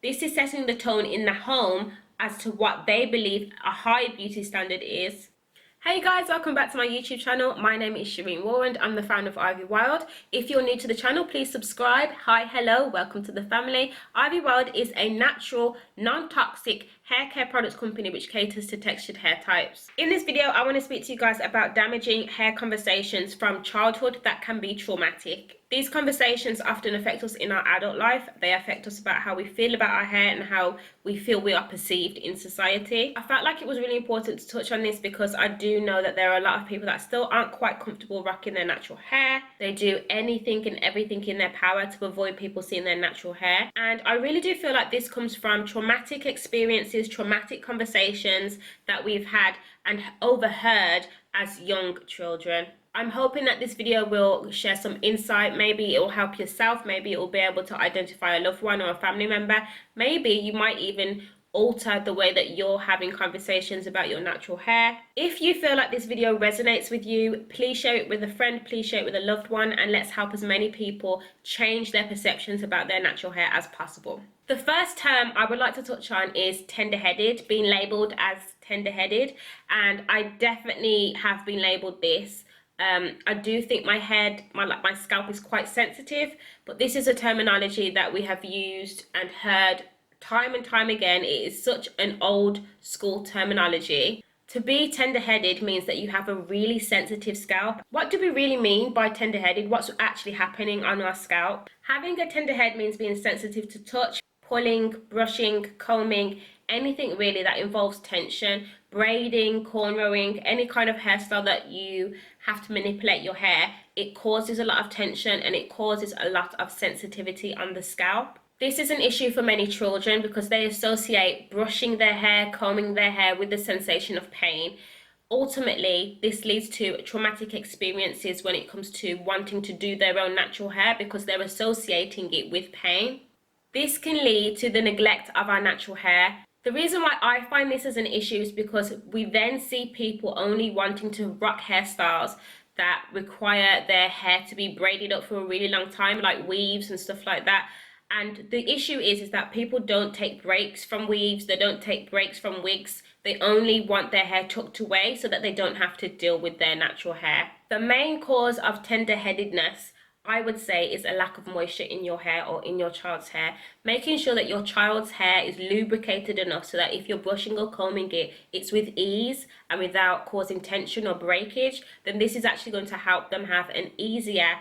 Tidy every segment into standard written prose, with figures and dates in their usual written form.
This is setting the tone in the home as to what they believe a high beauty standard is. Hey guys, welcome back to my YouTube channel. My name is Sherine Walrond. I'm the founder of Ivy Wild. If you're new to the channel, please subscribe. Hi, hello, welcome to the family. Ivy Wild is a natural, non-toxic hair care products company which caters to textured hair types. In this video, I want to speak to you guys about damaging hair conversations from childhood that can be traumatic. These conversations often affect us in our adult life. They affect us about how we feel about our hair and how we feel we are perceived in society. I felt like it was really important to touch on this because I do know that there are a lot of people that still aren't quite comfortable rocking their natural hair. They do anything and everything in their power to avoid people seeing their natural hair. And I really do feel like this comes from traumatic experiences, traumatic conversations that we've had and overheard as young children. I'm hoping that this video will share some insight. Maybe it will help yourself. Maybe it will be able to identify a loved one or a family member. Maybe you might even alter the way that you're having conversations about your natural hair. If you feel like this video resonates with you, please share it with a friend, please share it with a loved one, and let's help as many people change their perceptions about their natural hair as possible. The first term I would like to touch on is tender-headed, being labeled as tender-headed, and I definitely have been labeled this. I do think my scalp is quite sensitive, but this is a terminology that we have used and heard time and time again. It is such an old school terminology. To be tender-headed means that you have a really sensitive scalp. What do we really mean by tender-headed? What's actually happening on our scalp? Having a tender head means being sensitive to touch, pulling, brushing, combing, anything really that involves tension, braiding, cornrowing, any kind of hairstyle that you have to manipulate your hair. It causes a lot of tension and it causes a lot of sensitivity on the scalp. This is an issue for many children because they associate brushing their hair, combing their hair with the sensation of pain. Ultimately, this leads to traumatic experiences when it comes to wanting to do their own natural hair because they're associating it with pain. This can lead to the neglect of our natural hair. The reason why I find this as an issue is because we then see people only wanting to rock hairstyles that require their hair to be braided up for a really long time, like weaves and stuff like that. And the issue is that people don't take breaks from weaves, they don't take breaks from wigs. They only want their hair tucked away so that they don't have to deal with their natural hair. The main cause of tender-headedness, I would say, is a lack of moisture in your hair or in your child's hair. Making sure that your child's hair is lubricated enough so that if you're brushing or combing it, it's with ease and without causing tension or breakage, then this is actually going to help them have an easier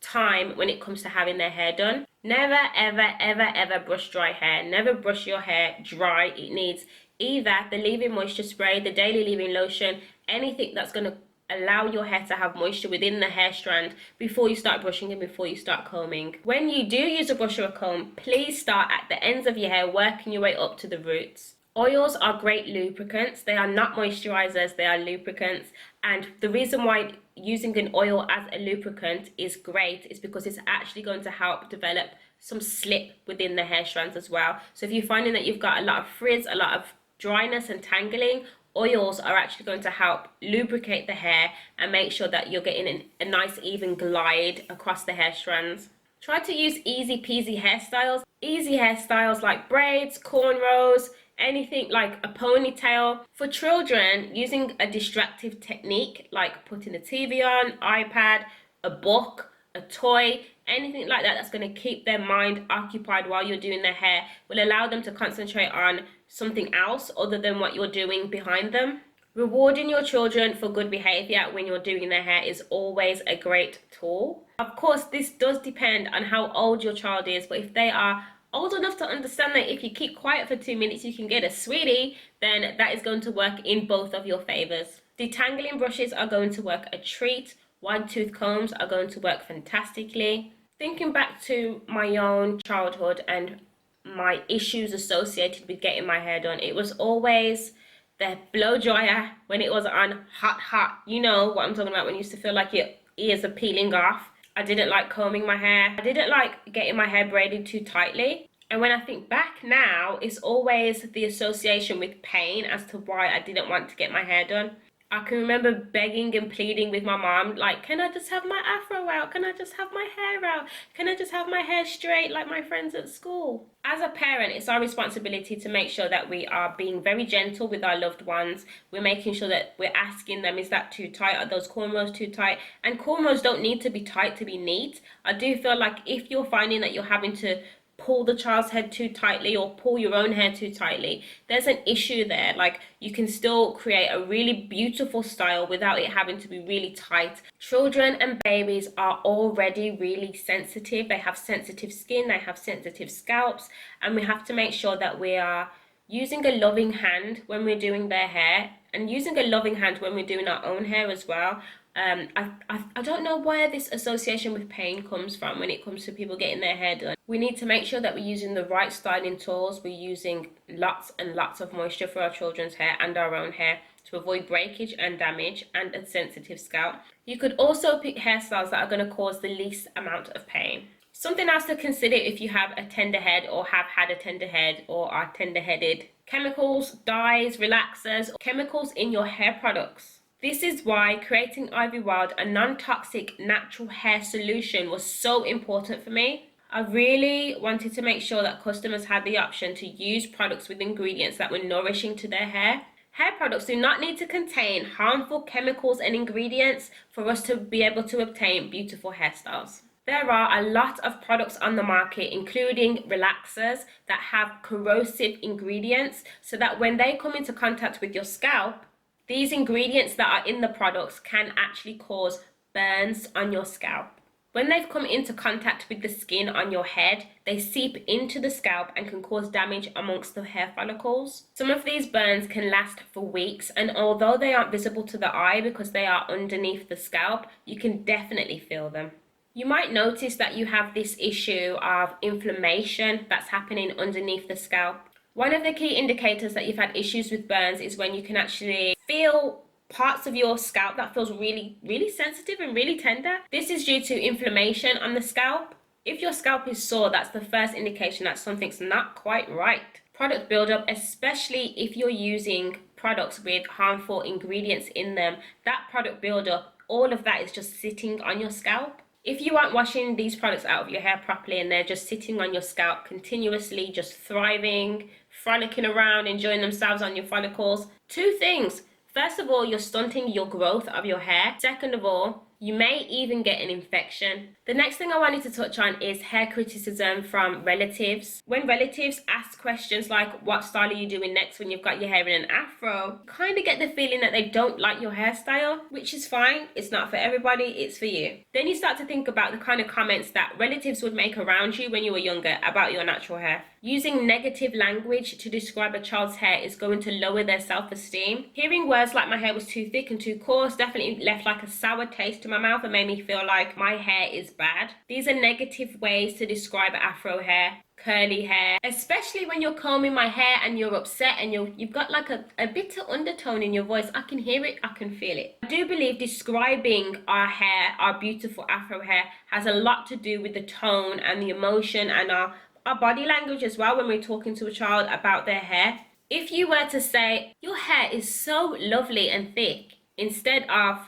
time when it comes to having their hair done. Never, ever, ever, ever brush dry hair. Never brush your hair dry. It needs either the leave-in moisture spray, the daily leave-in lotion, anything that's going to allow your hair to have moisture within the hair strand before you start brushing and before you start combing. When you do use a brush or a comb, please start at the ends of your hair, working your way up to the roots. Oils are great lubricants. They are not moisturizers, they are lubricants. And the reason why using an oil as a lubricant is great is because it's actually going to help develop some slip within the hair strands as well. So if you're finding that you've got a lot of frizz, a lot of dryness and tangling, oils are actually going to help lubricate the hair and make sure that you're getting a nice even glide across the hair strands. Try to use easy peasy hairstyles. Easy hairstyles like braids, cornrows, anything like a ponytail. For children, using a distractive technique like putting the TV on, iPad, a book, a toy, anything like that that's going to keep their mind occupied while you're doing their hair will allow them to concentrate on something else other than what you're doing behind them. Rewarding your children for good behavior when you're doing their hair is always a great tool. Of course, this does depend on how old your child is, but if they are old enough to understand that if you keep quiet for 2 minutes you can get a sweetie, then that is going to work in both of your favors. Detangling brushes are going to work a treat. Wide tooth combs are going to work fantastically. Thinking back to my own childhood and my issues associated with getting my hair done, it was always the blow dryer when it was on hot. You know what I'm talking about, when you used to feel like your ears are peeling off. I didn't like combing my hair. I didn't like getting my hair braided too tightly. And when I think back now, it's always the association with pain as to why I didn't want to get my hair done. I can remember begging and pleading with my mom, like, can I just have my afro out? Can I just have my hair out? Can I just have my hair straight like my friends at school? As a parent, it's our responsibility to make sure that we are being very gentle with our loved ones. We're making sure that we're asking them, is that too tight? Are those cornrows too tight? And cornrows don't need to be tight to be neat. I do feel like if you're finding that you're having to pull the child's head too tightly or pull your own hair too tightly, there's an issue there. Like, you can still create a really beautiful style without it having to be really tight. Children and babies are already really sensitive. They have sensitive skin, they have sensitive scalps, and we have to make sure that we are using a loving hand when we're doing their hair, and using a loving hand when we're doing our own hair as well. I don't know where this association with pain comes from when it comes to people getting their hair done. We need to make sure that we're using the right styling tools. We're using lots and lots of moisture for our children's hair and our own hair to avoid breakage and damage and a sensitive scalp. You could also pick hairstyles that are going to cause the least amount of pain. Something else to consider if you have a tender head or have had a tender head or are tender-headed: chemicals, dyes, relaxers, chemicals in your hair products. This is why creating Ivy Wild, a non-toxic natural hair solution, was so important for me. I really wanted to make sure that customers had the option to use products with ingredients that were nourishing to their hair. Hair products do not need to contain harmful chemicals and ingredients for us to be able to obtain beautiful hairstyles. There are a lot of products on the market, including relaxers, that have corrosive ingredients, so that when they come into contact with your scalp, these ingredients that are in the products can actually cause burns on your scalp. When they've come into contact with the skin on your head, they seep into the scalp and can cause damage amongst the hair follicles. Some of these burns can last for weeks, and although they aren't visible to the eye because they are underneath the scalp, you can definitely feel them. You might notice that you have this issue of inflammation that's happening underneath the scalp. One of the key indicators that you've had issues with burns is when you can actually feel parts of your scalp that feels really, really sensitive and really tender. This is due to inflammation on the scalp. If your scalp is sore, that's the first indication that something's not quite right. Product buildup, especially if you're using products with harmful ingredients in them, that product buildup, all of that is just sitting on your scalp. If you aren't washing these products out of your hair properly and they're just sitting on your scalp continuously, just thriving, frolicking around, enjoying themselves on your follicles, two things. First of all, you're stunting your growth of your hair. Second of all, you may even get an infection. The next thing I wanted to touch on is hair criticism from relatives. When relatives ask questions like, what style are you doing next when you've got your hair in an afro, you kind of get the feeling that they don't like your hairstyle, which is fine. It's not for everybody, it's for you. Then you start to think about the kind of comments that relatives would make around you when you were younger about your natural hair. Using negative language to describe a child's hair is going to lower their self-esteem. Hearing words like my hair was too thick and too coarse definitely left like a sour taste in my mouth and made me feel like my hair is bad. These are negative ways to describe afro hair, curly hair, especially when you're combing my hair and you're upset and you've got like a bitter undertone in your voice. I can hear it, I can feel it. I do believe describing our hair, our beautiful afro hair, has a lot to do with the tone and the emotion and our body language as well when we're talking to a child about their hair. If you were to say, your hair is so lovely and thick, instead of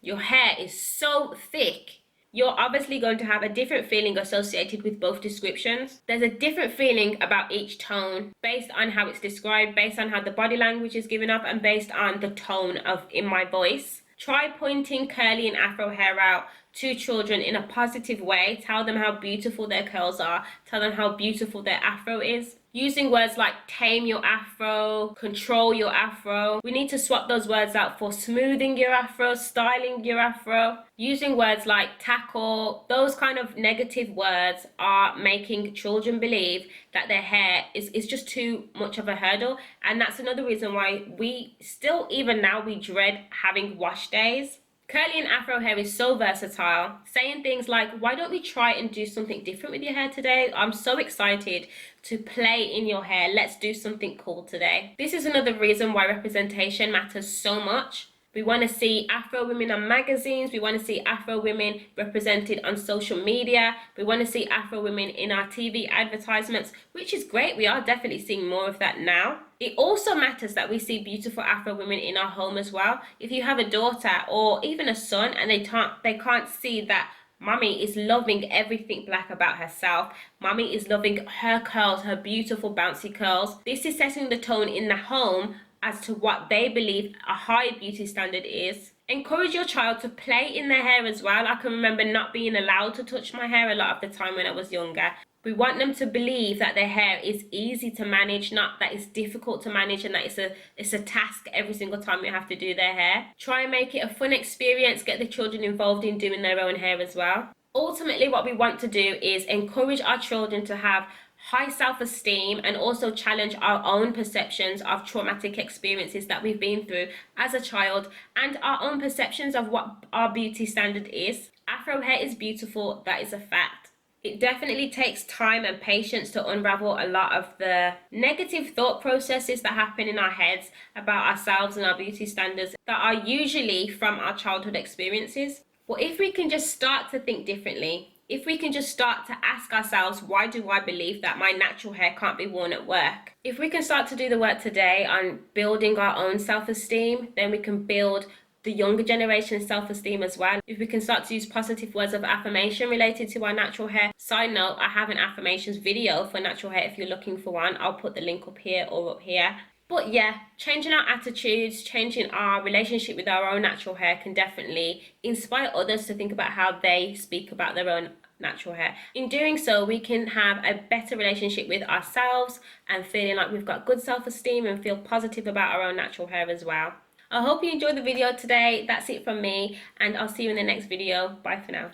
your hair is so thick, you're obviously going to have a different feeling associated with both descriptions. There's a different feeling about each tone based on how it's described, based on how the body language is given up, and based on the tone in my voice. Try pointing curly and afro hair out to children in a positive way. Tell them how beautiful their curls are. Tell them how beautiful their afro is. Using words like tame your afro, control your afro. We need to swap those words out for smoothing your afro, styling your afro. Using words like tackle, those kind of negative words are making children believe that their hair is just too much of a hurdle. And that's another reason why we still, even now, we dread having wash days. Curly and afro hair is so versatile. Saying things like, why don't we try and do something different with your hair today? I'm so excited to play in your hair. Let's do something cool today. This is another reason why representation matters so much. We want to see Afro women on magazines. We want to see Afro women represented on social media. We want to see Afro women in our TV advertisements, which is great. We are definitely seeing more of that now. It also matters that we see beautiful Afro women in our home as well. If you have a daughter or even a son and they can't see that Mommy is loving everything black about herself. Mommy is loving her curls, her beautiful bouncy curls. This is setting the tone in the home as to what they believe a high beauty standard is. Encourage your child to play in their hair as well. I can remember not being allowed to touch my hair a lot of the time when I was younger. We want them to believe that their hair is easy to manage, not that it's difficult to manage and that it's a task every single time you have to do their hair. Try and make it a fun experience, get the children involved in doing their own hair as well. Ultimately, what we want to do is encourage our children to have high self-esteem and also challenge our own perceptions of traumatic experiences that we've been through as a child and our own perceptions of what our beauty standard is. Afro hair is beautiful, that is a fact. It definitely takes time and patience to unravel a lot of the negative thought processes that happen in our heads about ourselves and our beauty standards that are usually from our childhood experiences. But if we can just start to think differently, if we can just start to ask ourselves, why do I believe that my natural hair can't be worn at work? If we can start to do the work today on building our own self-esteem, then we can build the younger generation's self-esteem as well. If we can start to use positive words of affirmation related to our natural hair. Side note, I have an affirmations video for natural hair if you're looking for one. I'll put the link up here or up here. But yeah, changing our attitudes, changing our relationship with our own natural hair can definitely inspire others to think about how they speak about their own natural hair. In doing so, we can have a better relationship with ourselves and feeling like we've got good self-esteem and feel positive about our own natural hair as well. I hope you enjoyed the video today. That's it from me, and I'll see you in the next video. Bye for now.